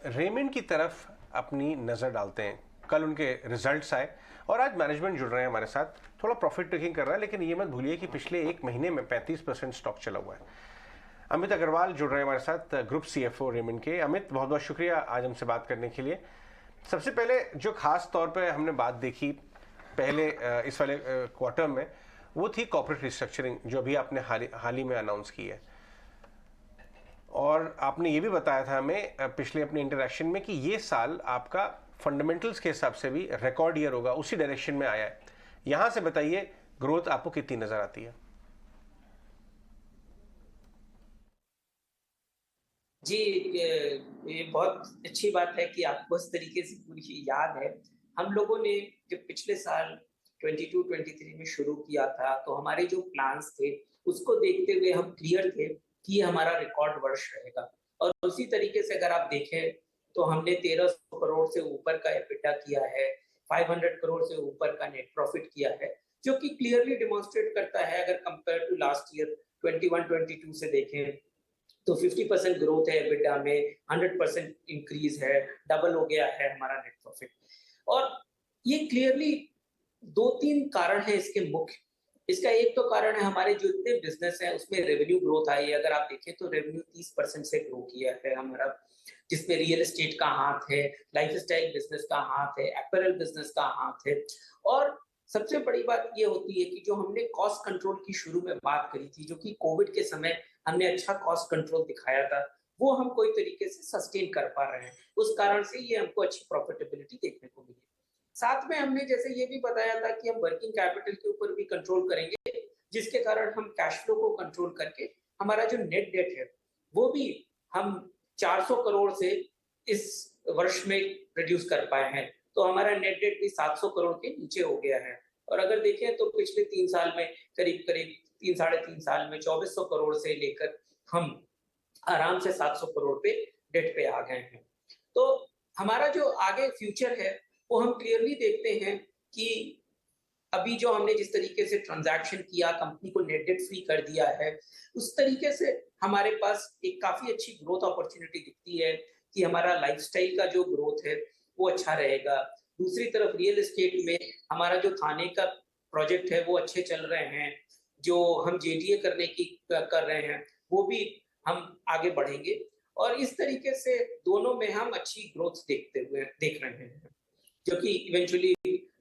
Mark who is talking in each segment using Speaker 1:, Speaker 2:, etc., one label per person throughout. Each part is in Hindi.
Speaker 1: रेमंड की तरफ अपनी नज़र डालते हैं। कल उनके रिजल्ट्स आए और आज मैनेजमेंट जुड़ रहे हैं हमारे साथ, थोड़ा प्रॉफिट टेकिंग कर रहा है, लेकिन ये मत भूलिए कि पिछले एक महीने में 35% स्टॉक चला हुआ है। अमित अग्रवाल जुड़ रहे हैं हमारे साथ, ग्रुप सीएफओ रेमंड के। अमित, बहुत बहुत शुक्रिया आज हमसे बात करने के लिए। सबसे पहले जो खास तौर पे हमने बात देखी पहले इस वाले क्वार्टर में, वो थी कॉर्पोरेट रिस्ट्रक्चरिंग जो अभी आपने हाल ही में अनाउंस की है। और आपने ये भी बताया था हमें पिछले अपने इंटरेक्शन में कि ये साल आपका फंडामेंटल्स के हिसाब से भी रिकॉर्ड ईयर होगा, उसी डायरेक्शन में आया है। यहां से बताइए ग्रोथ आपको कितनी नजर आती है?
Speaker 2: जी, ये बहुत अच्छी बात है कि आपको इस तरीके से पूरी याद है। हम लोगों ने जब पिछले साल 22-23 में शुरू किया था, तो हमारे जो प्लान्स थे, उसको देखते हुए हम क्लियर थे कि ये हमारा रिकॉर्ड वर्ष रहेगा। और उसी तरीके से अगर आप देखें, तो हमने 1300 करोड़ से ऊपर का एबिटा किया है, 500 करोड़ से ऊपर का नेट प्रॉफिट किया है, जो कि क्लियरली डेमोंस्ट्रेट करता है, अगर कंपेयर टू लास्ट ईयर 21-22 से देखें, तो 50% ग्रोथ है एबिटा में, 100% इंक्रीज है, डबल हो गया है हमारा नेट प्रॉफिट। और ये क्लियरली दो तीन कारण है इसके मुख्य। इसका एक तो कारण है हमारे जो इतने बिजनेस है उसमें रेवेन्यू ग्रोथ आई है। अगर आप देखें तो रेवेन्यू 30% से ग्रो किया है हमारा, जिसमें रियल एस्टेट का हाथ है, लाइफस्टाइल बिजनेस का हाथ है, अपैरल बिजनेस का हाथ है। और सबसे बड़ी बात ये होती है कि जो हमने कॉस्ट कंट्रोल की शुरू में बात करी थी, जो कि कोविड के समय हमने अच्छा कॉस्ट कंट्रोल दिखाया था, वो हम कोई तरीके से सस्टेन कर पा रहे हैं। उस कारण से ये हमको अच्छी प्रॉफिटेबिलिटी देखने को मिली। साथ में हमने जैसे ये भी बताया था कि हम वर्किंग कैपिटल के ऊपर भी कंट्रोल करेंगे, जिसके कारण हम कैश फ्लो को कंट्रोल करके हमारा जो नेट डेट है वो भी हम 400 करोड़ से इस वर्ष में रिड्यूस कर पाए हैं। तो हमारा नेट डेट भी 700 करोड़ के नीचे हो गया है। और अगर देखें तो पिछले 3 साल में करीब करीब 3 साढ़े 3 साल में 2400 करोड़ से लेकर हम आराम से 700 करोड़ पे डेट पे आ गए हैं। तो हमारा जो आगे फ्यूचर है वो हम क्लियरली देखते हैं कि अभी जो हमने जिस तरीके से ट्रांजैक्शन किया, कंपनी को नेट डेट फ्री कर दिया है, उस तरीके से हमारे पास एक काफी अच्छी ग्रोथ अपॉर्चुनिटी दिखती है कि हमारा लाइफस्टाइल का जो ग्रोथ है वो अच्छा रहेगा। दूसरी तरफ रियल एस्टेट में हमारा जो थाने का प्रोजेक्ट है वो अच्छे चल रहे हैं। जो हम जेडीए करने की कर रहे हैं वो भी हम आगे बढ़ेंगे। और इस तरीके से दोनों में हम अच्छी ग्रोथ देख रहे हैं, जो कि इवेंचुअली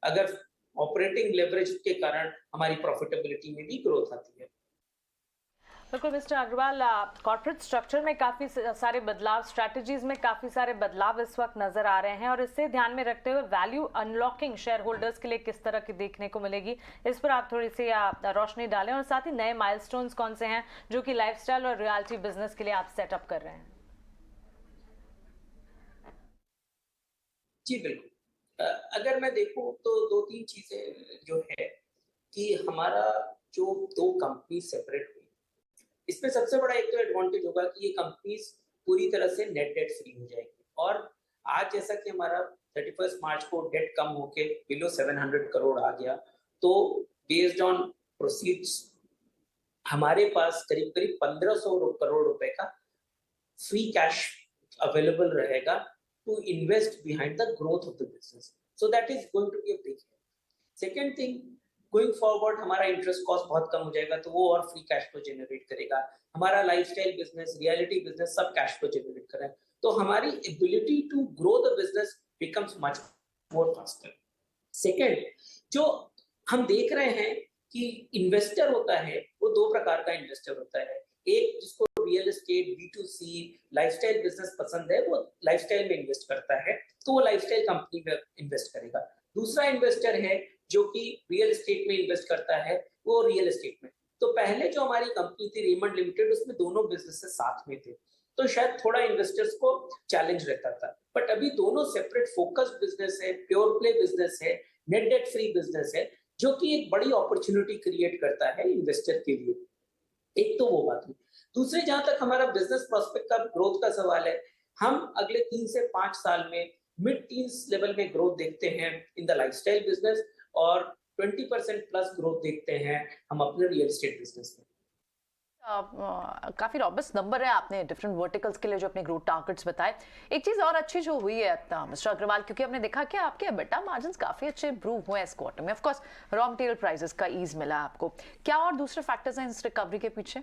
Speaker 2: अगर ऑपरेटिंग लेवरेज के कारण हमारी प्रॉफिटेबिलिटी में भी ग्रोथ आती है।
Speaker 3: बिल्कुल मिस्टर अग्रवाल, कॉर्पोरेट स्ट्रक्चर में काफ़ी सारे बदलाव, स्ट्रैटेजीज में काफ़ी सारे बदलाव इस वक्त नज़र आ रहे हैं, और इससे ध्यान में रखते हुए वैल्यू अनलॉकिंग शेयर होल्डर्स के लिए किस तरह की देखने को मिलेगी, इस पर आप थोड़ी सी रोशनी डालें। और साथ ही नए माइलस्टोन्स कौन से हैं जो कि लाइफस्टाइल और रियलिटी बिजनेस के लिए आप सेटअप कर रहे हैं?
Speaker 2: जी बिल्कुल। अगर मैं देखूं तो दो तीन चीजें जो है कि हमारा जो दो कंपनी सेपरेट हुई, इसमें सबसे बड़ा एक तो एडवांटेज होगा कि ये कंपनीज पूरी तरह से नेट डेट फ्री हो जाएगी। और आज जैसा कि हमारा 31 मार्च को डेट कम होके बिलो 700 करोड़ आ गया, तो बेस्ड ऑन प्रोसीड्स हमारे पास करीब करीब 1500 करोड़ रुपए का फ्री कैश अवेलेबल रहेगा to invest behind the growth of the business. So that is going to be a big help. Second thing, going forward हमारा इंटरेस्ट कॉस्ट बहुत कम हो जाएगा, तो वो और फ्री कैश फ्लो जनरेट करेगा। हमारा लाइफस्टाइल बिजनेस, रियलिटी बिजनेस सब कैश फ्लो जनरेट करेगा, तो हमारी ability to grow the business becomes much more faster. Second, जो हम देख रहे हैं कि इन्वेस्टर होता है वो दो प्रकार का इन्वेस्टर होता है। एक जिसको real estate, B2C, lifestyle business पसंद है, वो लाइफस्टाइल में इन्वेस्ट करता है, तो वो लाइफस्टाइल कंपनी में इन्वेस्ट करेगा। दूसरा इन्वेस्टर है जो कि रियल एस्टेट में इन्वेस्ट करता है, वो रियल एस्टेट में। तो पहले जो हमारी कंपनी थी रेमंड लिमिटेड, उसमें दोनों बिजनेसेस साथ में थे, तो शायद थोड़ा इन्वेस्टर्स को चैलेंज रहता था। बट अभी दोनों सेपरेट फोकस्ड बिजनेस है, प्योर प्ले बिजनेस है, नेट डेट फ्री बिजनेस है, जो कि एक बड़ी अपॉर्चुनिटी क्रिएट करता है इन्वेस्टर के लिए। एक तो वो बात हुई। दूसरे, जहां तक हमारा बिजनेस प्रोस्पेक्ट का ग्रोथ का सवाल है, हम अगले 3 से 5 साल में मिड टीन्स लेवल में ग्रोथ देखते हैं इन द लाइफस्टाइल बिजनेस, और 20% प्लस ग्रोथ देखते हैं हम अपने रियल एस्टेट बिजनेस में।
Speaker 4: काफी रॉबस्ट नंबर है, आपने डिफरेंट वर्टिकल्स के लिए जो अपने ग्रोथ टारगेट्स बताए। एक चीज और अच्छी जो हुई है मिस्टर अग्रवाल, क्योंकि हमने देखा कि आपके EBITDA मार्जिन्स काफी अच्छे इंप्रूव हुए हैं इस क्वार्टर में। Of course raw material prices का ईज मिला आपको, क्या और दूसरे फैक्टर्स हैं इस रिकवरी के पीछे?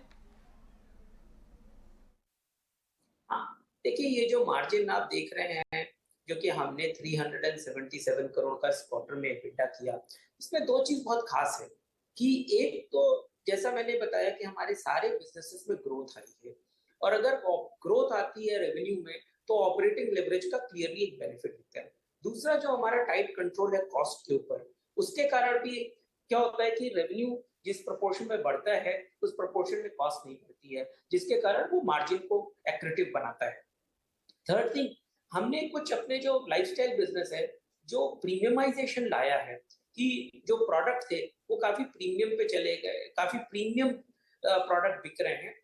Speaker 2: हाँ, देखिए ये जो मार्जिन आप देख रहे हैं, जो कि हमने 377 करोड़ का इस क्वार्टर में EBITDA किया, इसमें दो चीज बहुत खास है कि एक तो जैसा मैंने बताया कि हमारे सारे बिजनेसेस में ग्रोथ आई है, और अगर ग्रोथ आती है रेवेन्यू में तो ऑपरेटिंग लेवरेज का क्लियरली एक बेनिफिट दिखता है। दूसरा जो हमारा टाइट कंट्रोल है कॉस्ट के ऊपर, उसके कारण भी क्या होता है कि रेवेन्यू जिस प्रोपोर्शन में बढ़ता है उस प्रोपोर्शन में कॉस्ट नहीं बढ़ती है, जिसके कारण वो मार्जिन को एक्रेटिव बनाता है। थर्ड थिंग, हमने कुछ अपने जो लाइफस्टाइल बिजनेस है जो प्रीमियमाइजेशन लाया है कि जो प्रोडक्ट थे वो काफी प्रीमियम पे चले गए, काफी प्रीमियम प्रोडक्ट बिक रहे हैं।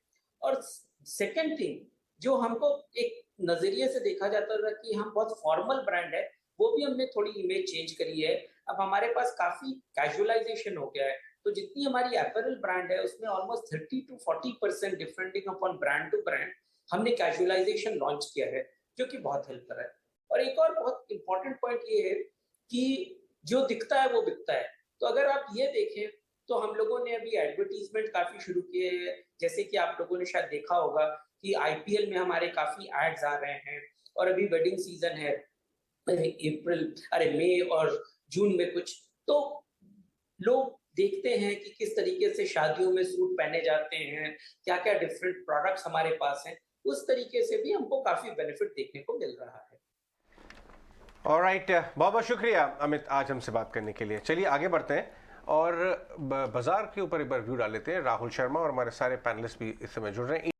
Speaker 2: और सेकंड थिंग, जो हमको एक नजरिए से देखा जाता था कि हम बहुत फॉर्मल ब्रांड है, वो भी हमने थोड़ी इमेज चेंज करी है। अब हमारे पास काफी कैजुअलाइजेशन हो गया है, तो जितनी हमारी अपैरल ब्रांड है उसमें almost 30 to 40% differing upon brand to brand हमने कैजुअलाइजेशन लॉन्च किया है, जो कि बहुत हेल्प कर रहा है। और एक और बहुत इंपॉर्टेंट पॉइंट ये है कि जो दिखता है वो बिकता है। तो अगर आप ये देखें तो हम लोगों ने अभी एडवर्टीजमेंट काफी शुरू किए हैं, जैसे कि आप लोगों ने शायद देखा होगा कि IPL में हमारे काफी एड्स आ रहे हैं, और अभी वेडिंग सीजन है मई और जून में कुछ, तो लोग देखते हैं कि किस तरीके से शादियों में सूट पहने जाते हैं, क्या क्या डिफरेंट प्रोडक्ट्स हमारे पास हैं, उस तरीके से भी हमको काफी बेनिफिट देखने को मिल रहा है।
Speaker 1: ऑलराइट, बहुत बहुत शुक्रिया अमित आज हमसे बात करने के लिए। चलिए आगे बढ़ते हैं और बाजार के ऊपर एक बार व्यू डाल लेते हैं। राहुल शर्मा और हमारे सारे पैनलिस्ट भी इस समय जुड़ रहे हैं।